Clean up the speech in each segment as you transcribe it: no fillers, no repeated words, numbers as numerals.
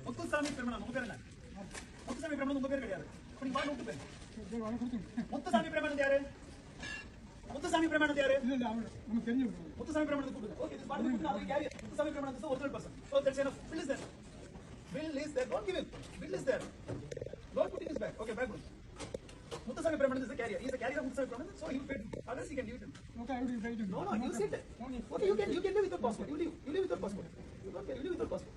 முத்துசாமி பிரமணன் உங்க பேர் என்ன? முத்துசாமி பிரமணன் உங்க பேர் கிடையாது. அப்படி வா நோட்டு பேர். முத்துசாமி பிரமணன் யாரு? முத்துசாமி பிரமணன் யாரு? இல்ல இல்ல நமக்கு தெரியும். முத்துசாமி பிரமணன் கூப்பிடுங்க. ஓகே this part is அது carrier. Muthusamy Pramanan is the original person. So that's enough. Bill is there. Bill is there. Don't give him. Bill is there. Don't put in his bag. Okay, bag put. Muthusami Brahmanan is the carrier. He is the carrier of Muthusami Brahmanan, so he will pay. Others he can give it to him. Okay, I will pay it. No, you sit. Okay, you can live without passport. You live without passport. You don't care. You live without passport.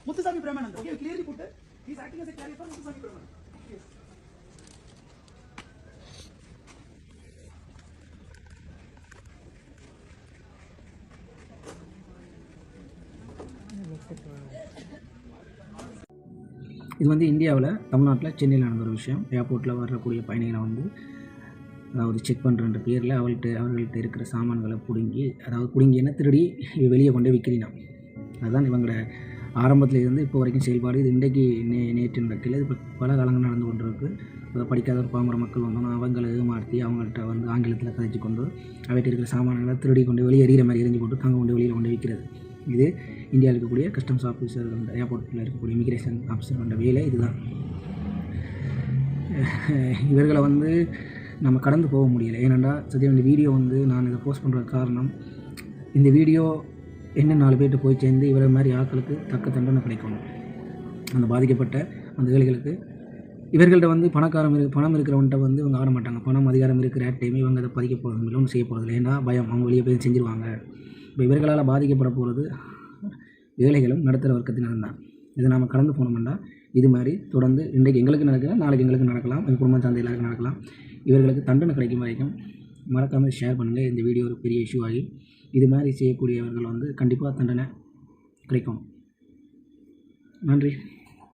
Muthusami Brahmanan. Okay, you clearly put that. He is acting as a carrier for Muthusami Brahmanan. Yes. இது வந்து இந்தியாவில் தமிழ்நாட்டில் சென்னையில் நடந்த ஒரு விஷயம். ஏர்போர்ட்டில் வரக்கூடிய பயணிகளை வந்து அதாவது செக் பண்ணுறன்ற பேரில் அவர்கள்ட்ட இருக்கிற சாமான்களை பிடுங்கின திருடி வெளியே கொண்டு விற்கிறீனா. அதுதான் இவங்களோட ஆரம்பத்தில் இருந்து இப்போ வரைக்கும் செயல்பாடு. இது இன்றைக்கு நேற்று நடக்கல, இது பல காலங்கள் நடந்து கொண்டு இருக்குது. படிக்காத ஒரு பாமர மக்கள் வந்தோன்னா அவங்களை ஏமாற்றி அவங்கள்ட்ட வந்து ஆங்கிலத்தில் கதைச்சு கொண்டு அவர்கிட்ட இருக்கிற சாமான்களை திருடி கொண்டு வெளியே எறிகிற மாதிரி எரிஞ்சு போட்டு தாங்க கொண்டு வெளியில் கொண்டு விற்கிறது. இது இந்தியாவில் இருக்கக்கூடிய கஸ்டம்ஸ் ஆஃபீஸர், ஏர்போர்ட்டில் இருக்கக்கூடிய இமிக்ரேஷன் ஆஃபீஸர் கொண்ட வேலை இதுதான். இவர்களை வந்து நம்ம கடந்து போக முடியலை. ஏனென்றா சத்தியம் இந்த வீடியோ வந்து நான் இதை போஸ்ட் பண்ணுற காரணம், இந்த வீடியோ என்ன 4 பேர்கிட்ட போய் சேர்ந்து இவரை மாதிரி ஆட்களுக்கு தக்க தண்டனை கிடைக்கணும். அந்த பாதிக்கப்பட்ட அந்த ஏழைகளுக்கு இவர்கள்ட்ட வந்து பணம் இருக்கிறவன்ட்ட வந்து இவங்க ஆட மாட்டாங்க. பணம் அதிகாரம் இருக்கிற டைமே இவங்க அதை பதிக்க போகிறது இல்லை, ஒன்றும் செய்ய போகிறது இல்லை. ஏன்னா பயம், அவங்க வெளியே போய் செஞ்சுருவாங்க. இப்போ இவர்களால் பாதிக்கப்பட போகிறது ஏழைகளும் நடுத்தர வர்க்கத்தினர் தான். இதை நாம் கடந்து போனோம்னா இது மாதிரி தொடர்ந்து இன்றைக்கு எங்களுக்கு நடக்கலாம், நாளைக்கு எங்களுக்கு நடக்கலாம், எங்கள் குடும்பம் சார்ந்த எல்லாருக்கும் நடக்கலாம். இவர்களுக்கு தண்டனை கிடைக்கும் வரைக்கும் மறக்காமல் ஷேர் பண்ணுங்கள். இந்த வீடியோ ஒரு பெரிய இஷ்யூ ஆகி இது மாதிரி செய்யக்கூடியவர்கள் வந்து கண்டிப்பாக தண்டனை கிடைக்கும். நன்றி.